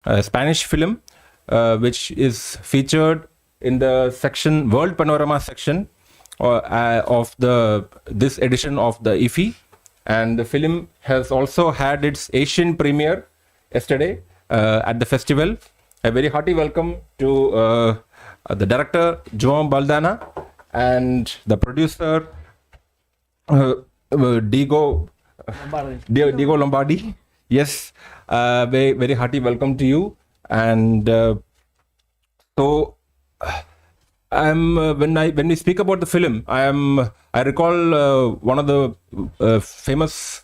a Spanish film, which is featured in the section World Panorama section of this edition of the IFFI, and the film has also had its Asian premiere yesterday at the festival. A very hearty welcome to the director João Baldana and the producer Diego Lombardi. Yes, very, very hearty welcome to you. And so when we speak about the film, I recall one of the famous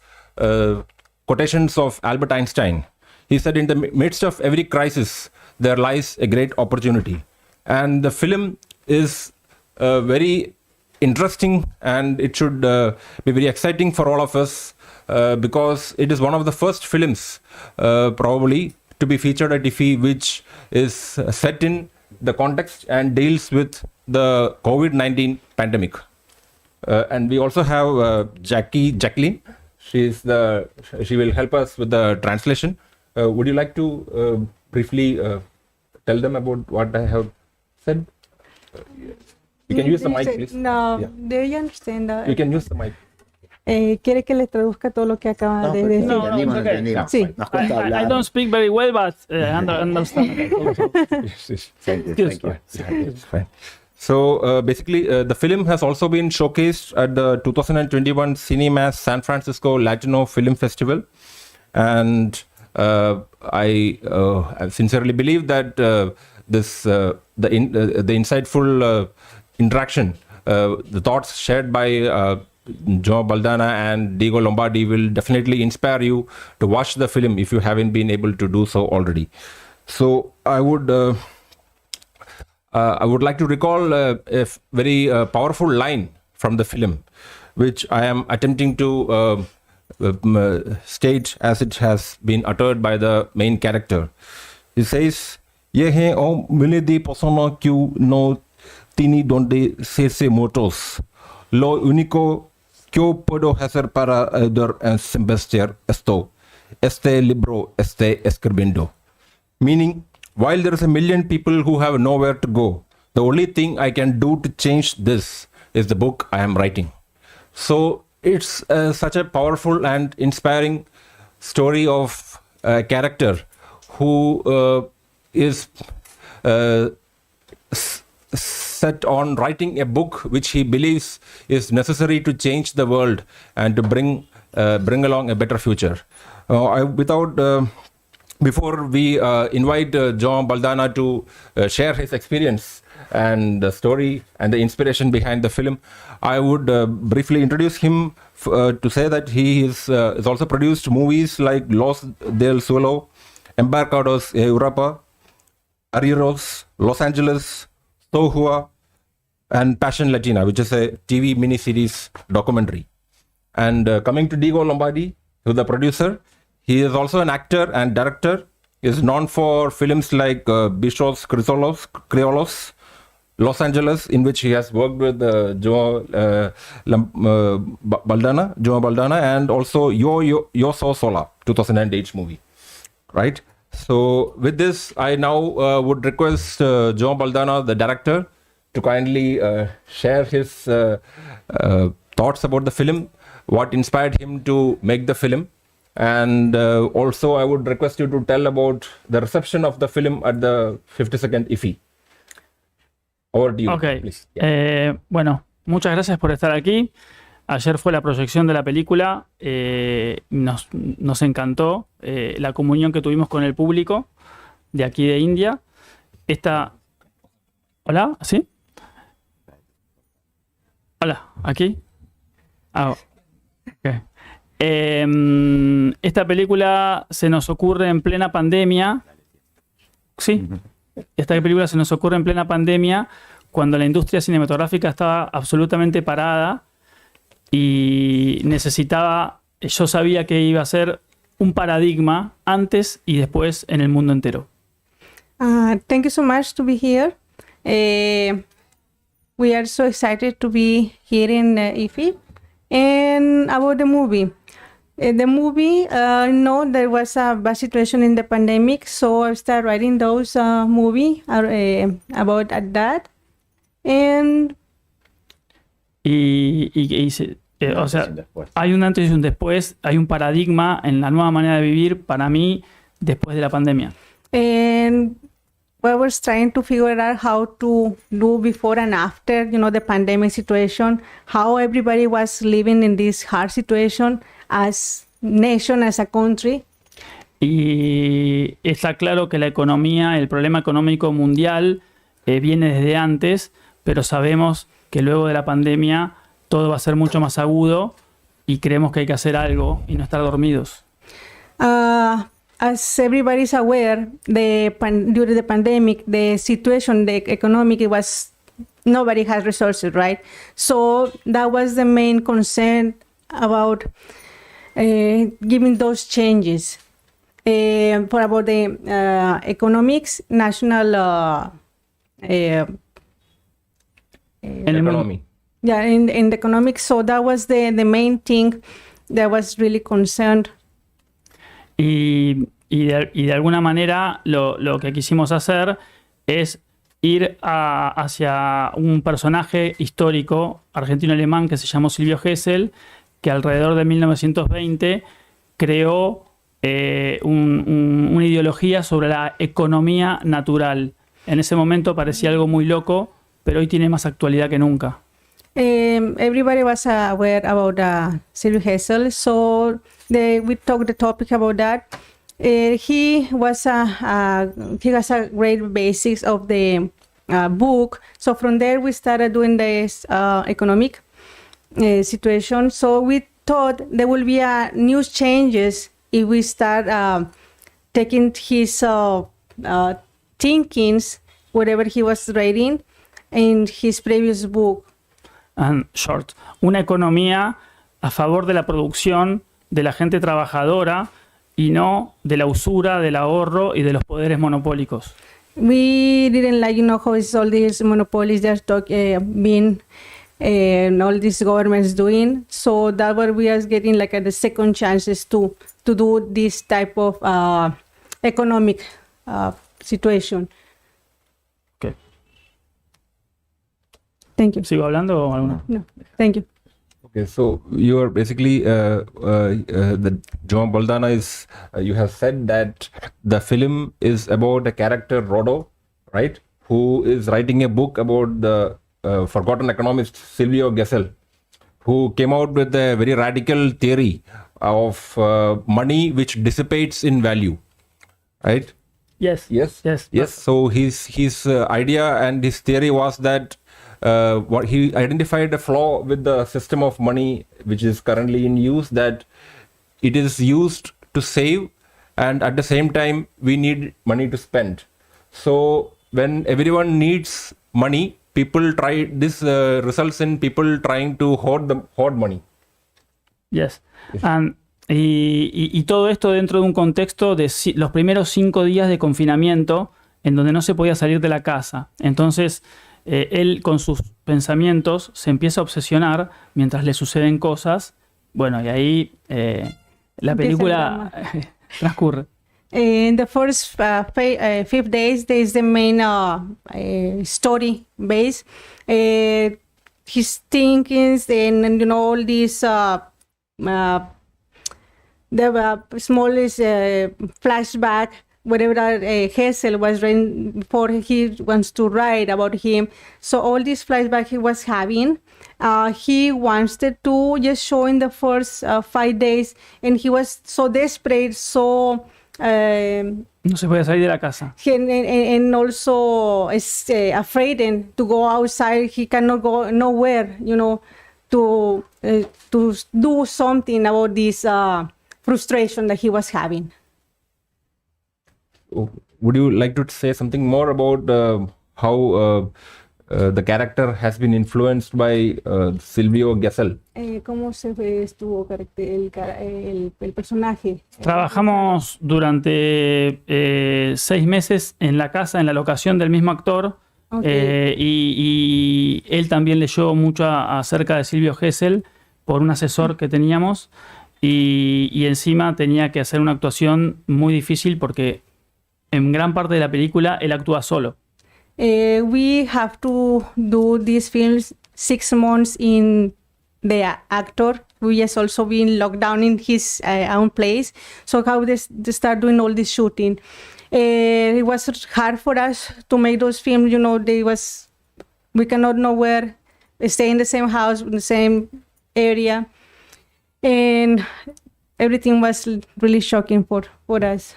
quotations of Albert Einstein. He said, "In the midst of every crisis, there lies a great opportunity." And the film is very interesting, and it should be very exciting for all of us because it is one of the first films probably to be featured at IFFI which is set in the context and deals with the COVID-19 pandemic. And we also have Jacqueline. She will help us with the translation. Would you like to briefly tell them about what I have said? You can use the mic, please. No, Yeah. do you understand that? You can use the mic. ¿Quiere que le traduzca todo lo que acaba de decir? No, it's okay. Sí. Nos cuesta hablar. I don't speak very well, but understand. Thank you. It's fine. So basically, the film has also been showcased at the 2021 Cinemas San Francisco Latino Film Festival, and I sincerely believe that the insightful interaction, the thoughts shared by João Baldana and Diego Lombardi will definitely inspire you to watch the film if you haven't been able to do so already. So I would like to recall a very powerful line from the film, which I am attempting to state as it has been uttered by the main character. He says, "Yehe o milidi persona que no tiene donde serse muertos. Lo único que puedo hacer para ayudar a semestre esto. Este libro esté escribiendo." Meaning, while there is a million people who have nowhere to go, the only thing I can do to change this is the book I am writing. So it's such a powerful and inspiring story of a character who is set on writing a book which he believes is necessary to change the world and to bring along a better future. Before we invite João Baldana to share his experience and the story and the inspiration behind the film, I would briefly introduce him to say that he is also produced movies like Los del Suelo, Embarcados a Europa, Arrieros, Los Angeles, Sohua, and Passion Latina, which is a TV miniseries documentary. And coming to Diego Lombardi, who is the producer, he is also an actor and director. He is known for films like Bichos Criollos, Los Angeles, in which he has worked with João Baldana, and also Yo So Sola, 2008 movie. Right? So with this, I now would request João Baldana, the director, to kindly share his thoughts about the film, what inspired him to make the film. And also, I would request you to tell about the reception of the film at the 52nd IFFI. Over to you, Ok. please. Yeah. Bueno, muchas gracias por estar aquí. Ayer fue la proyección de la película. Nos encantó la comunión que tuvimos con el público de aquí de India. ¿Hola? ¿Sí? Hola, ¿aquí? Ok. Esta película se nos ocurre en plena pandemia. Sí, esta película se nos ocurre en plena pandemia cuando la industria cinematográfica estaba absolutamente parada y yo sabía que iba a ser un paradigma antes y después en el mundo entero. Thank you so much to be here. We are so excited to be here in IFFI and about the movie. The movie, no, there was a bad situation in the pandemic, so I started writing those movie about that. And O sea, hay un antes y un después, hay un paradigma en la nueva manera de vivir para mí después de la pandemia. and I was trying to figure out how to do before and after, the pandemic situation, how everybody was living in this hard situation as nation, as a country. Y está claro que la economía, el problema económico mundial viene desde antes, pero sabemos que luego de la pandemia todo va a ser mucho más agudo y creemos que hay que hacer algo y no estar dormidos. As everybody's aware, during the pandemic, the situation, the economic, it was nobody has resources, right? So that was the main concern about giving those changes. For about the economics, national En el mundo. Economy. yeah, in the economics. So that was the main thing that was really concerned. Y de alguna manera lo que quisimos hacer es ir hacia un personaje histórico argentino-alemán que se llamó Silvio Gesell, que alrededor de 1920 creó una ideología sobre la economía natural. En ese momento parecía algo muy loco, pero hoy tiene más actualidad que nunca. Everybody was aware about Silvio Gesell, so we talked the topic about that. He has a great basics of the book. So from there we started doing this economic situation. So we thought there will be new changes if we start taking his thinkings, whatever he was writing in his previous book. And short, una economía a favor de la producción, de la gente trabajadora y no de la usura, del ahorro y de los poderes monopólicos. We didn't like, how is all these monopolies they're being all these governments doing. So that what we are getting like the second chances to do this type of economic situation. Okay. Thank you. ¿Sigo hablando o alguna? No, thank you. Okay, so you are basically the Joan Boldana is. You have said that the film is about a character Rodo, right? Who is writing a book about the forgotten economist Silvio Gesell, who came out with a very radical theory of money which dissipates in value, right? Yes. Yes. Yes. Yes. So his idea and his theory was that what he identified a flaw with the system of money which is currently in use, that it is used to save and at the same time we need money to spend. So when everyone needs money, people try this results in people trying to hoard money. Yes. Y todo esto dentro de un contexto de los primeros 5 días de confinamiento en donde no se podía salir de la casa. Entonces, él con sus pensamientos se empieza a obsesionar mientras le suceden cosas. Bueno, y ahí la película transcurre. In the first 5 days, there is the main story base. His thinkings and all these the smallest flashback, whatever Hessel was writing before he wants to write about him. So all these flashbacks he was having, he wanted to just show in the first 5 days, and he was so desperate, so no se puede salir de la casa. and also is afraid to go outside. He cannot go nowhere, to do something about this frustration that he was having. Would you like to say something more about how the character has been influenced by Silvio Gesell? ¿Cómo estuvo el personaje? Trabajamos durante 6 meses en la casa, en la locación del mismo actor. Okay. Y él también leyó mucho acerca de Silvio Gesell por un asesor que teníamos. y encima tenía que hacer una actuación muy difícil porque en gran parte de la película él actúa solo. We have to do these films 6 months in the actor. We has also been locked down in his own place. So how they start doing all this shooting? It was hard for us to make those films. You know, we cannot know where, stay in the same house, in the same area. And everything was really shocking for us.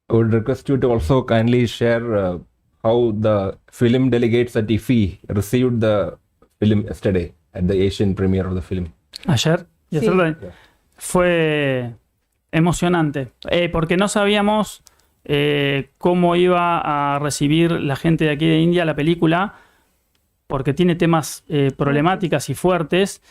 I would request you to also kindly share how the film delegates at IFFI received the film yesterday at the Asian premiere of the film. Ayer, Sí. fue emocionante, porque no sabíamos cómo iba a recibir la gente de aquí de India la película, porque tiene temas problemáticas y fuertes,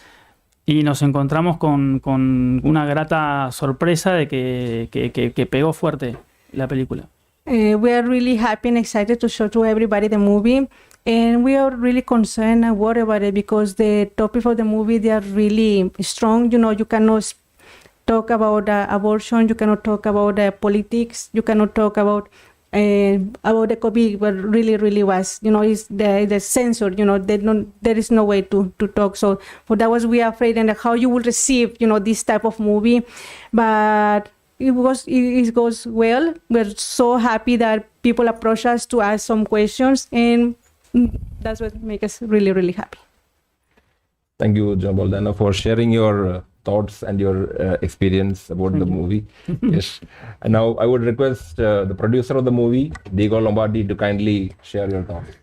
y nos encontramos con una grata sorpresa de que pegó fuerte la película. We are really happy and excited to show to everybody the movie, and we are really concerned and worried about it because the topic of the movie, they are really strong. You know, you cannot talk about abortion, you cannot talk about politics, you cannot talk about the COVID, but really was, you know, is the censored, you know, there is no way to talk. So for that was we are afraid and how you will receive, you know, this type of movie, but it goes well. We're so happy that people approach us to ask some questions, and that's what makes us really happy. Thank you, John Boldana, for sharing your thoughts and your experience about the movie. Yes. And now I would request the producer of the movie, Diego Lombardi, to kindly share your thoughts.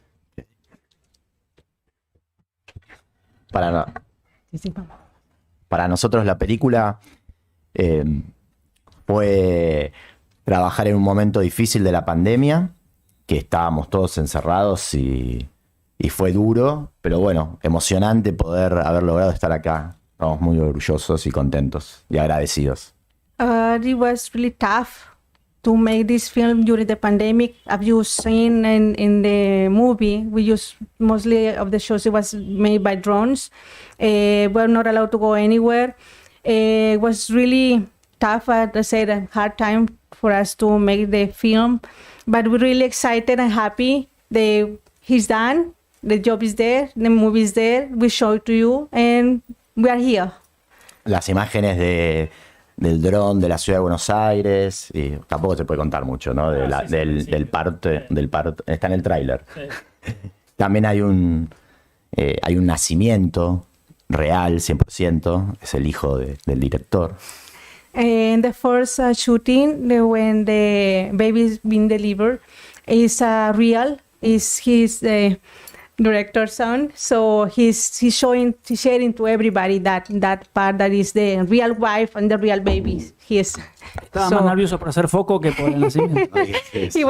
Para nosotros la película fue trabajar en un momento difícil de la pandemia, que estábamos todos encerrados y fue duro, pero bueno, emocionante poder haber logrado estar acá. Estamos muy orgullosos y contentos y agradecidos. It was really tough to make this film during the pandemic. As you've seen in the movie, we used mostly of the shows, it was made by drones. We're not allowed to go anywhere. It was really tough, I said, a hard time for us to make the film, but we're really excited and happy. He's done, the job is there, the movie is there, we show it to you, and we are here. Las imágenes del dron de la ciudad de Buenos Aires, y tampoco se puede contar mucho, ¿no? Del parto, está en el tráiler. Sí. También hay un nacimiento real, 100%, es el hijo del director. And the first shooting, when the baby's been delivered, is real. Is his director's son, so he's sharing to everybody that part that is the real wife and the real baby. Estaba más nervioso por hacer foco que por el nacimiento. He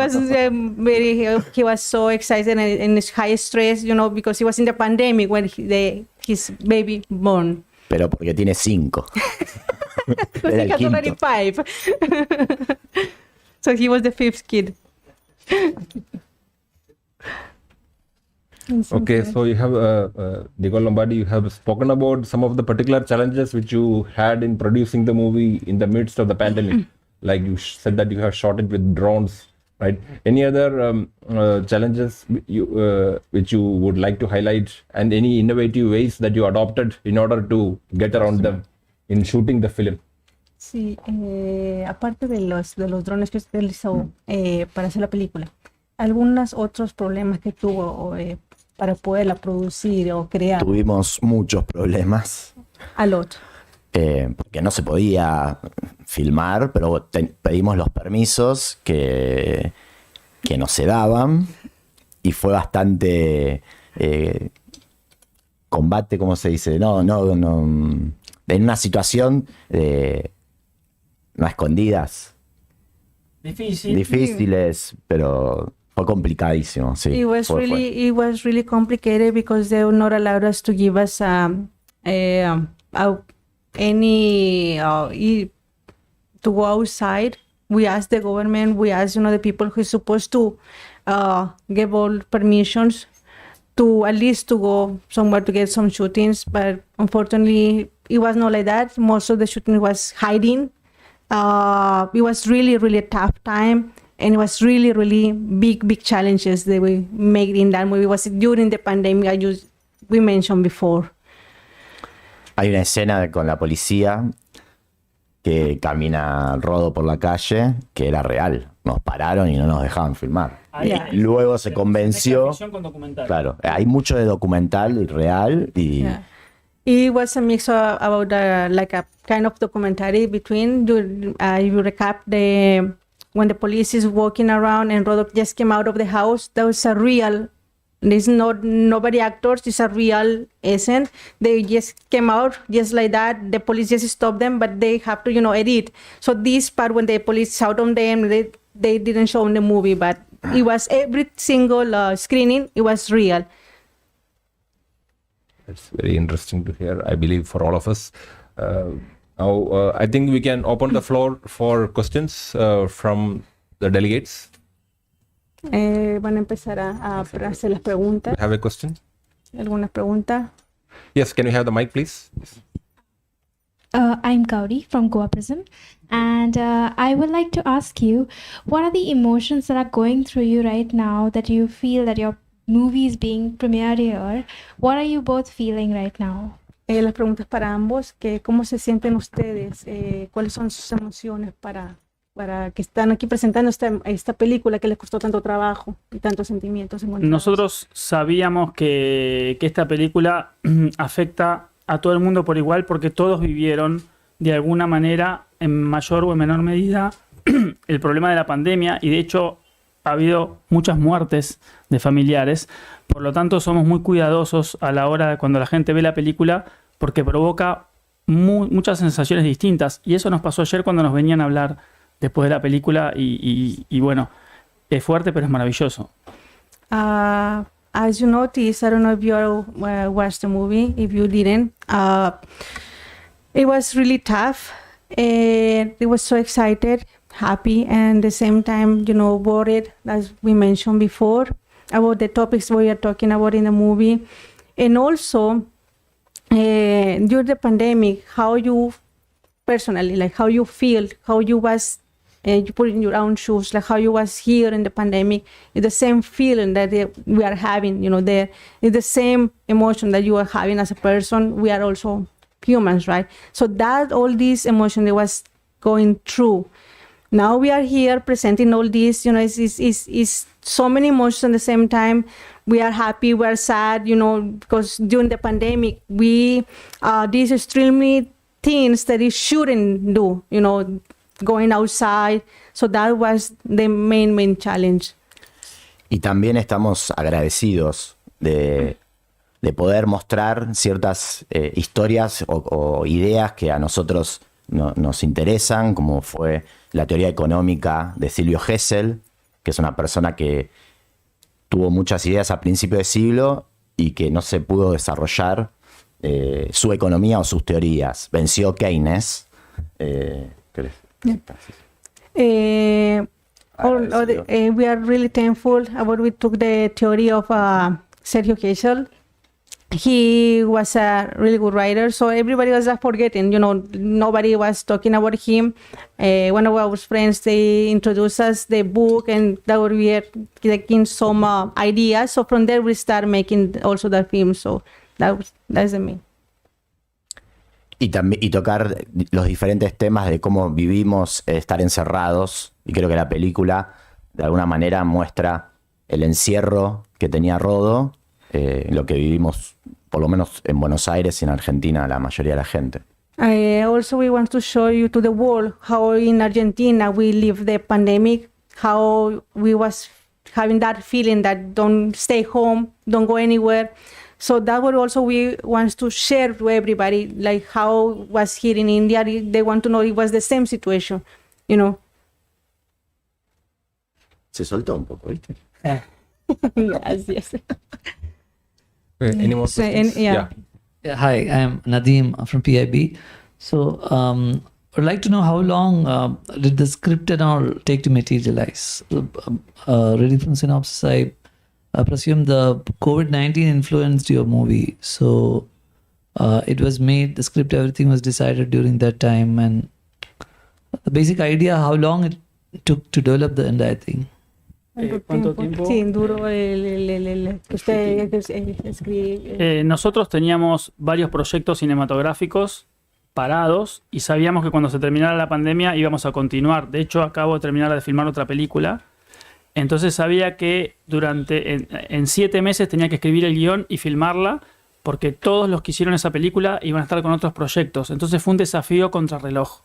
was so excited and high stress, you know, because he was in the pandemic when his baby born. Pero porque tiene 5. Because he has already 5. So he was the 5th kid. Okay, so you have, Diego Lombardi, you have spoken about some of the particular challenges which you had in producing the movie in the midst of the pandemic. Like you said that you have shot it with drones, right? Any other challenges which you would like to highlight, and any innovative ways that you adopted in order to get around them in shooting the film? Sí, aparte de los drones que usted utilizó para hacer la película, algunos otros problemas que tuvo para poderla producir o crear. Tuvimos muchos problemas. A lot. Porque no se podía filmar, pero pedimos los permisos que no se daban y fue bastante combate, ¿cómo se dice? No, en una situación no a escondidas. Difíciles, pero fue complicadísimo. Sí, it was really complicated because they were not allowed us to give us to go outside. We asked the government, we asked, the people who are supposed to give all permissions to at least to go somewhere to get some shootings, but unfortunately it was not like that. Most of the shooting was hiding. It was really, really a tough time. And it was really, really big challenges that we made in that movie. It was during the pandemic, we mentioned before. Hay una escena con la policía que camina Rodo por la calle que era real. Nos pararon y no nos dejaban filmar. Yeah. Y luego se convenció. Ficción con documental. Claro, hay mucho de documental real y Yeah. It was a mix about like a kind of documentary between. You recap when the police is walking around and Rodok just came out of the house. That was a real. There's nobody actors. It's a real essence. They just came out just like that. The police just stopped them, but they have to edit. So this part when the police shout on them, they didn't show in the movie, but it was every single screening. It was real. It's very interesting to hear, I believe, for all of us. Now, I think we can open the floor for questions from the delegates. Van a empezar a hacer las preguntas. Have a question? ¿Algunas preguntas? Yes, can we have the mic, please? Yes. I'm Gauri from Goa Prism, and I would like to ask you, what are the emotions that are going through you right now that you feel that your movie is being premiered here? What are you both feeling right now? Las preguntas para ambos, que cómo se sienten ustedes, cuáles son sus emociones para que están aquí presentando esta película que les costó tanto trabajo y tantos sentimientos encontrados. Nosotros sabíamos que esta película afecta a todo el mundo por igual porque todos vivieron de alguna manera, en mayor o en menor medida, el problema de la pandemia y de hecho ha habido muchas muertes de familiares. Por lo tanto, somos muy cuidadosos a la hora de cuando la gente ve la película porque provoca muchas sensaciones distintas. Y eso nos pasó ayer cuando nos venían a hablar después de la película y bueno, es fuerte pero es maravilloso. As you notice, I don't know if you watched the movie. If you didn't, it was really tough. It was so excited, happy, and at the same time, worried, as we mentioned before, about the topics we are talking about in the movie. And also, during the pandemic, how you personally, like how you feel, how you was, you put in your own shoes, like how you was here in the pandemic, it's the same feeling that we are having, there is the same emotion that you are having as a person. We are also humans, right? So that all this emotion that was going through. Now we are here presenting all this, it's so many emotions at the same time. We are happy, we are sad, because during the pandemic, these extremely things that you shouldn't do, going outside. So that was the main challenge. Y también estamos agradecidos de poder mostrar ciertas historias o ideas que a nosotros nos interesan, como fue la teoría económica de Silvio Gesell, que es una persona que tuvo muchas ideas a principio de siglo y que no se pudo desarrollar su economía o sus teorías. Venció Keynes. We are really thankful about we took the theory of Sergio Gesell. He was a really good writer, so everybody was forgetting. Nobody was talking about him. One of our friends, they introduced us the book, and that we are getting some ideas. So from there, we start making also the film. So that's the main. Y tocar los diferentes temas de cómo vivimos estar encerrados. Y creo que la película, de alguna manera, muestra el encierro que tenía Rodo, lo que vivimos, por lo menos en Buenos Aires y en Argentina, la mayoría de la gente. Also, we want to show you to the world how in Argentina we live the pandemic, how we was having that feeling that don't stay home, don't go anywhere. So that what also we want to share to everybody, like how was here in India. They want to know it was the same situation, Se soltó un poco, ¿viste? Yes. Any more questions? Yeah. Yeah, hi, I'm Nadeem from PIB. So I'd like to know how long did the script and all take to materialize? Reading from synopsis, I presume the COVID-19 influenced your movie. So It was made, the script, everything was decided during that time, and the basic idea how long it took to develop the entire thing. ¿Cuánto tiempo? Sí, duró que usted escribe. Nosotros teníamos varios proyectos cinematográficos parados y sabíamos que cuando se terminara la pandemia íbamos a continuar. De hecho, acabo de terminar de filmar otra película. Entonces sabía que en 7 meses tenía que escribir el guión y filmarla, porque todos los que hicieron esa película iban a estar con otros proyectos. Entonces fue un desafío contrarreloj.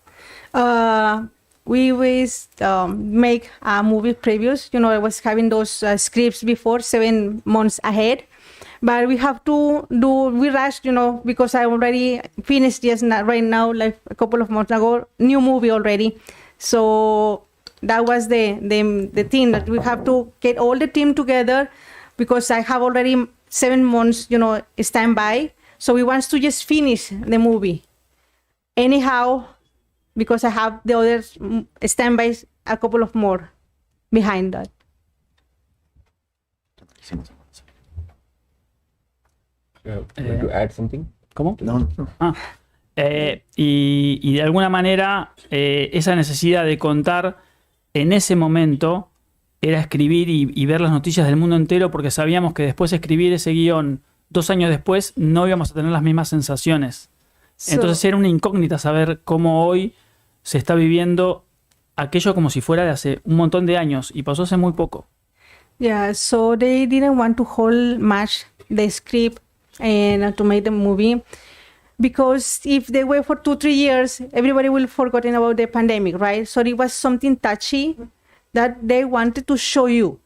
We always make a movie previews. I was having those scripts before 7 months ahead, but we have to we rushed, because I already finished just right now, like a couple of months ago, new movie already. So that was the thing, that we have to get all the team together, because I have already 7 months, standby. So we want to just finish the movie. Anyhow, because I have the other standbys, a couple of more behind that. Want to add something? ¿Cómo? No. Y de alguna manera esa necesidad de contar en ese momento era escribir y ver las noticias del mundo entero, porque sabíamos que después de escribir ese guión 2 años después no íbamos a tener las mismas sensaciones. Entonces era una incógnita saber cómo hoy se está viviendo aquello como si fuera de hace un montón de años, y pasó hace muy poco. Yeah, so they didn't want to hold much the script and to make the movie, because if they wait for 2-3 years, everybody will forgotten about the pandemic, right? So it was something touchy that they wanted to show you.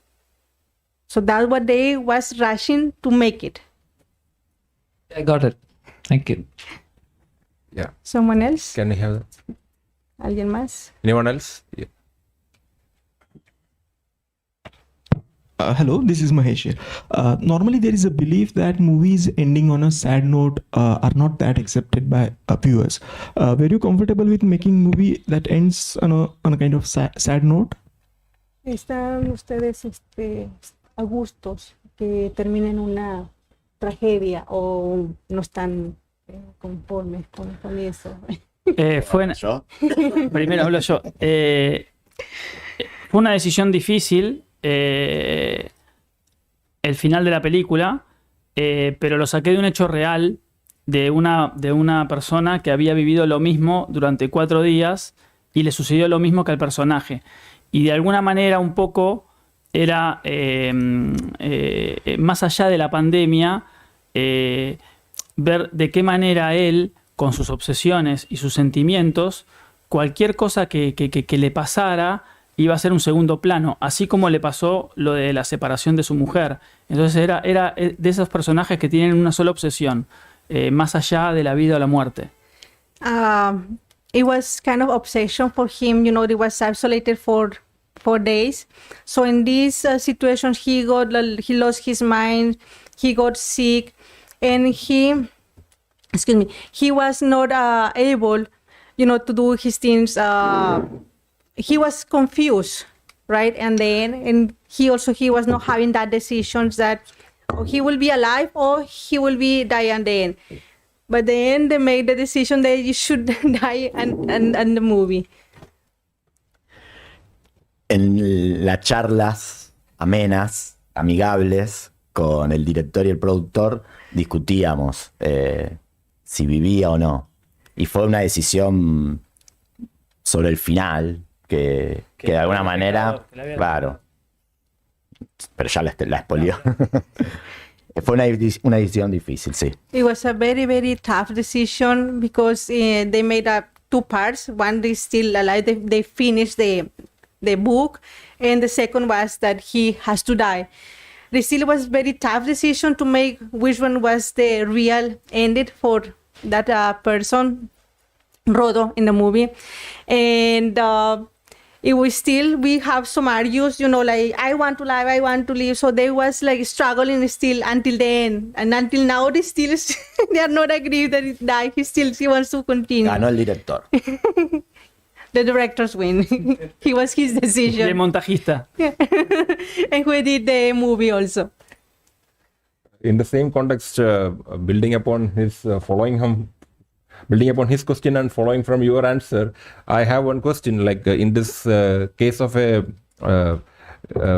So that's what they was rushing to make it. I got it. Thank you. Yeah. Someone else? Can we have that? ¿Alguien más? Anyone else? Yeah. Hello, this is Mahesh here. Normally, there is a belief that movies ending on a sad note are not that accepted by viewers. Were you comfortable with making movie that ends on a kind of sad note? ¿Están ustedes a gustos que terminen una tragedia, o no están conformes con eso? ¿Yo? Primero hablo yo. Fue una decisión difícil el final de la película, pero lo saqué de un hecho real de una persona que había vivido lo mismo durante 4 días y le sucedió lo mismo que al personaje. Y de alguna manera un poco era, más allá de la pandemia, ver de qué manera él, con sus obsesiones y sus sentimientos, cualquier cosa que le pasara iba a ser un segundo plano, así como le pasó lo de la separación de su mujer. Entonces era de esos personajes que tienen una sola obsesión, más allá de la vida o la muerte. It was kind of obsession for him, he was isolated for 4 days. So in this situation, he lost his mind, he got sick, and he was not able, to do his things. He was confused, right? And he was not having that decisions that he will be alive or he will be die at the end. But then they made the decision that you should die and the movie. En las charlas amenas, amigables, con el director y el productor, discutíamos si vivía o no. Y fue una decisión sobre el final, que de alguna manera, claro, pero ya la expolió. Fue una decisión difícil, sí. It was a very, very tough decision, because they made up 2 parts. One is still alive, they finished the book, and the second was that he has to die. It still was very tough decision to make which one was the real ending for that person, Rodo, in the movie. And we have some argues, like, I want to live. So they was like struggling still until the end. And until now, they are not agreed that he died. He wants to continue. Ganó el director. The director's win. It was his decision. El montajista. And who did the movie also. in the same context, building upon his question and following from your answer, I have one question. Like in this case of a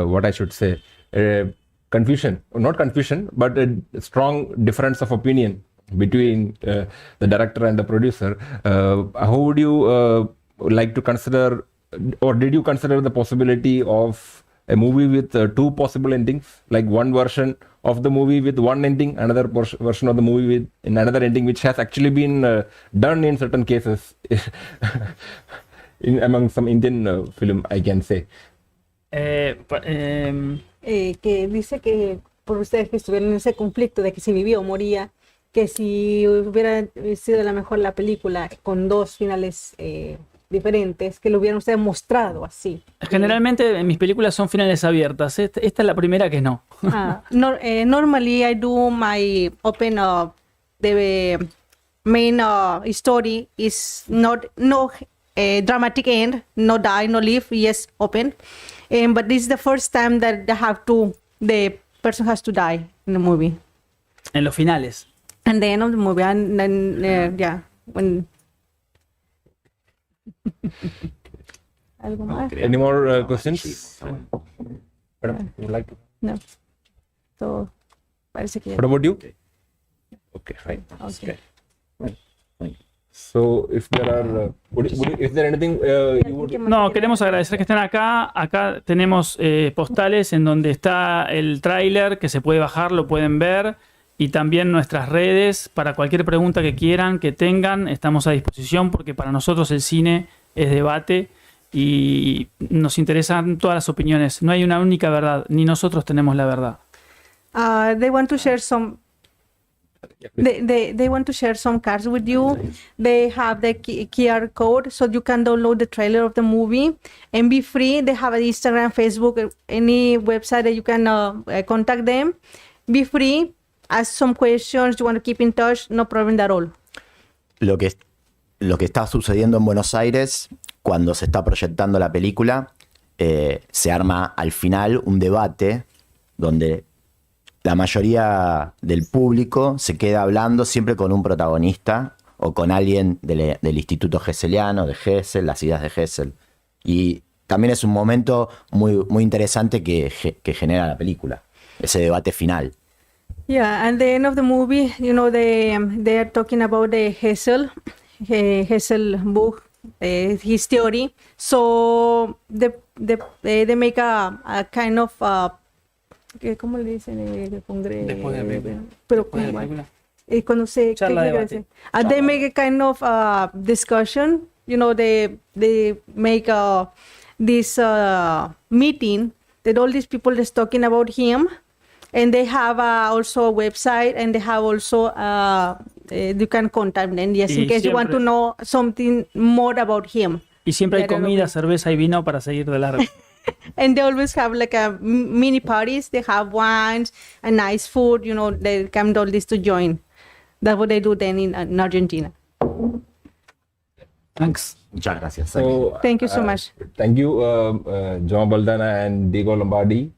what I should say, a confusion, not confusion, but a strong difference of opinion between the director and the producer. How would you like to consider, or did you consider the possibility of a movie with two possible endings, like one version of the movie with one ending, another version of the movie with another ending, which has actually been done in certain cases among some Indian film, I can say. Que dice que por ustedes que estuvieron en ese conflicto de que si vivía o moría, que si hubiera sido la mejor la película con dos finales diferentes, que lo hubieran ustedes mostrado así. Generalmente en mis películas son finales abiertas. Esta es la primera que no. Normally I do my open the main story is no dramatic end, no die, no live, yes, open. But this is the first time that the person has to die in the movie. En los finales. And the end of the movie, and then when. ¿Algo más? Any more questions? Madam, you would like to? No. So, parece que ya. What about you? Okay, fine. Okay. So, if there are, is there anything you would? No, queremos agradecer que estén acá. Acá tenemos postales en donde está el tráiler que se puede bajar, lo pueden ver. Y también nuestras redes, para cualquier pregunta que quieran, que tengan, estamos a disposición porque para nosotros el cine es debate y nos interesan todas las opiniones. No hay una única verdad, ni nosotros tenemos la verdad. They want to share some. They want to share some cards with you. They have the QR code, so you can download the trailer of the movie and be free. They have an Instagram, Facebook, any website that you can contact them. Be free. Ask some questions. You want to keep in touch? No problem at all. Lo que está sucediendo en Buenos Aires, cuando se está proyectando la película, se arma al final un debate donde la mayoría del público se queda hablando siempre con un protagonista o con alguien del Instituto Gesseliano, de Gessel, las ideas de Gessel. Y también es un momento muy, muy interesante que genera la película, ese debate final. Yeah, and the end of the movie, you know, they are talking about the Hessel book, his theory. So they make a kind of ¿cómo le dicen el congreso? Después de la película. Pero Después de la película. Cuando se Charla de debate. they make a kind of discussion. You know, they make this meeting that all these people is talking about him. And they have also a website, and they have also you can contact them, yes, in case you want to know something more about him. Y siempre hay comida, cerveza y vino para seguir de largo. And they always have like a mini parties. They have wines and nice food. You know, they come all this to join. That's what they do then in Argentina. Thanks. Muchas gracias. So, Thank you so much. Thank you, João Baldana and Diego Lombardi.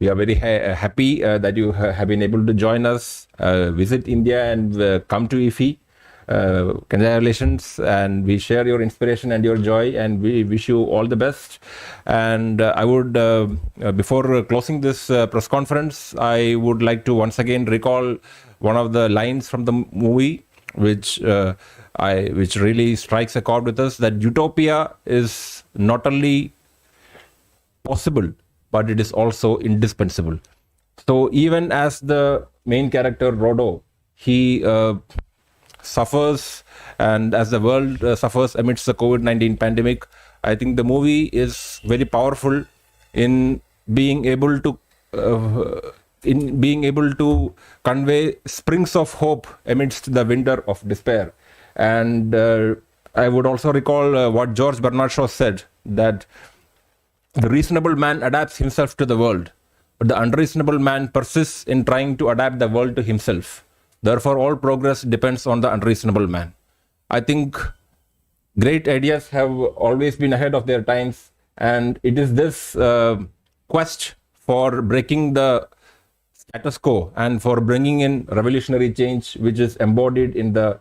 We are very happy that you have been able to join us, visit India and come to IFFI. Congratulations, and we share your inspiration and your joy, and we wish you all the best. And I would, before closing this press conference, I would like to once again recall one of the lines from the movie, which really strikes a chord with us, that utopia is not only possible, but it is also indispensable. So even as the main character Rodo, he suffers, and as the world suffers amidst the COVID-19 pandemic, I think the movie is very powerful in being able to convey springs of hope amidst the winter of despair. And I would also recall what George Bernard Shaw said, that the reasonable man adapts himself to the world, but the unreasonable man persists in trying to adapt the world to himself. Therefore, all progress depends on the unreasonable man. I think great ideas have always been ahead of their times, and it is this quest for breaking the status quo and for bringing in revolutionary change, which is embodied in the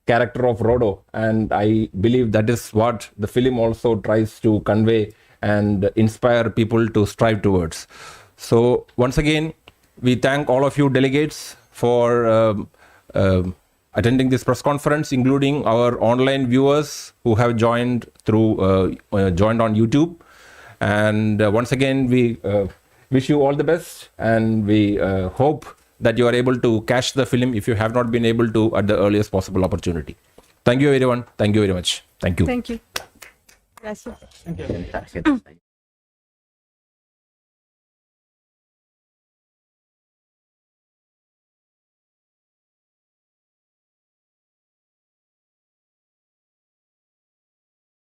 character of Rodo. And I believe that is what the film also tries to convey and inspire people to strive towards. So once again, we thank all of you delegates for attending this press conference, including our online viewers who have joined through joined on YouTube. And once again, we wish you all the best, and we hope that you are able to catch the film if you have not been able to at the earliest possible opportunity. Thank you, everyone. Thank you very much. Thank you. Thank you. Gracias. Tarjeta.